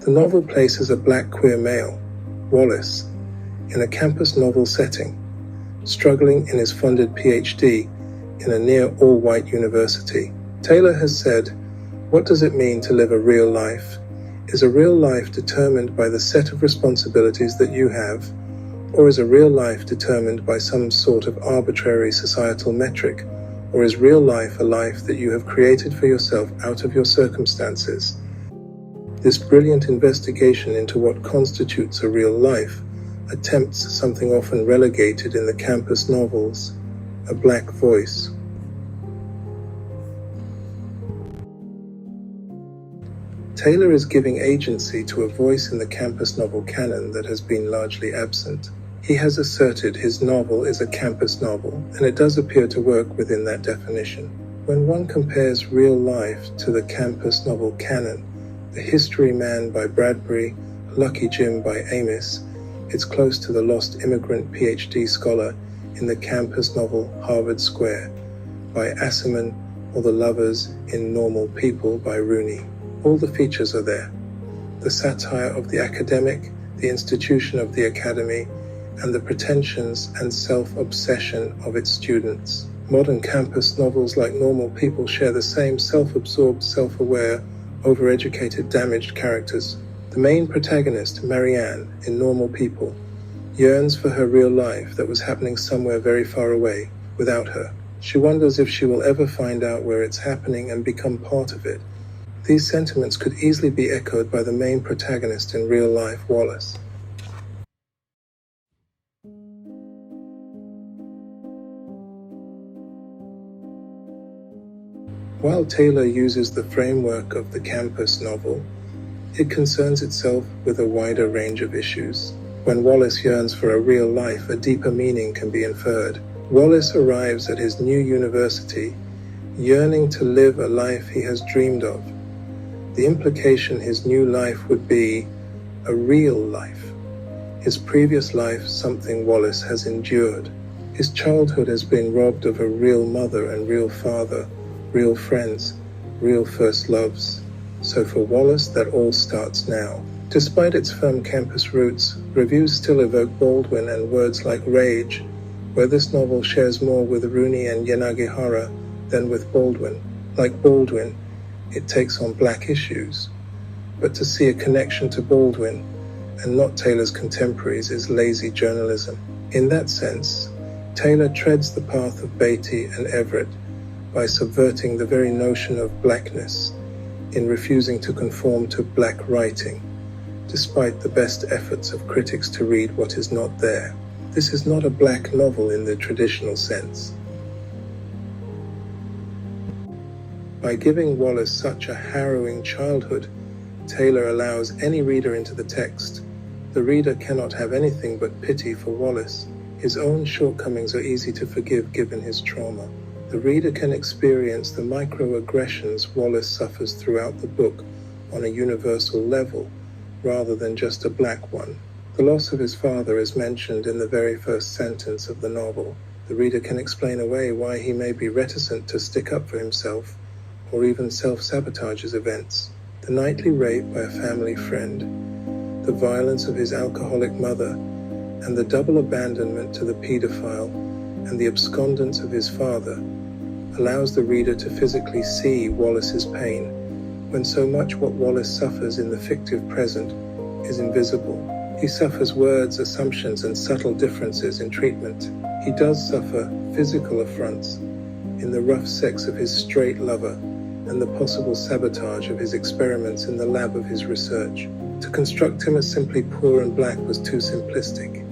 The novel places a black queer male, Wallace, in a campus novel setting, struggling in his funded PhD in a near all-white university. Taylor has said, "What does it mean to live a real life? Is a real life determined by the set of responsibilities that you have, or is a real life determined by some sort of arbitrary societal metric, or is real life a life that you have created for yourself out of your circumstances?" This brilliant investigation into what constitutes a real life attempts something often relegated in the campus novels, a black voice. Taylor is giving agency to a voice in the campus novel canon that has been largely absent. He has asserted his novel is a campus novel, and it does appear to work within that definition. When one compares real life to the campus novel canon, The History Man by Bradbury, Lucky Jim by Amis, it's close to the lost immigrant PhD scholar in the campus novel Harvard Square by Aciman, or The Lovers in Normal People by Rooney. All the features are there. The satire of the academic, the institution of the academy, and the pretensions and self-obsession of its students. Modern campus novels like Normal People share the same self-absorbed, self-aware, overeducated, damaged characters. The main protagonist, Marianne, in Normal People, yearns for her real life that was happening somewhere very far away without her. She wonders if she will ever find out where it's happening and become part of it. These sentiments could easily be echoed by the main protagonist in real life, Wallace. While Taylor uses the framework of the campus novel, it concerns itself with a wider range of issues. When Wallace yearns for a real life, a deeper meaning can be inferred. Wallace arrives at his new university, yearning to live a life he has dreamed of. The implication his new life would be a real life. His previous life, something Wallace has endured. His childhood has been robbed of a real mother and real father, real friends, real first loves. So for Wallace, that all starts now. Despite its firm campus roots, reviews still evoke Baldwin and words like rage, where this novel shares more with Rooney and Yanagihara than with Baldwin. Like Baldwin, it takes on black issues. But to see a connection to Baldwin and not Taylor's contemporaries is lazy journalism. In that sense, Taylor treads the path of Beatty and Everett by subverting the very notion of blackness in refusing to conform to black writing, despite the best efforts of critics to read what is not there. This is not a black novel in the traditional sense. By giving Wallace such a harrowing childhood, Taylor allows any reader into the text. The reader cannot have anything but pity for Wallace. His own shortcomings are easy to forgive given his trauma. The reader can experience the microaggressions Wallace suffers throughout the book on a universal level, rather than just a black one. The loss of his father is mentioned in the very first sentence of the novel. The reader can explain away why he may be reticent to stick up for himself, or even self-sabotage his events. The nightly rape by a family friend, the violence of his alcoholic mother, and the double abandonment to the paedophile and the abscondence of his father allows the reader to physically see Wallace's pain, when so much what Wallace suffers in the fictive present is invisible. He suffers words, assumptions, and subtle differences in treatment. He does suffer physical affronts in the rough sex of his straight lover and the possible sabotage of his experiments in the lab of his research. To construct him as simply poor and black was too simplistic.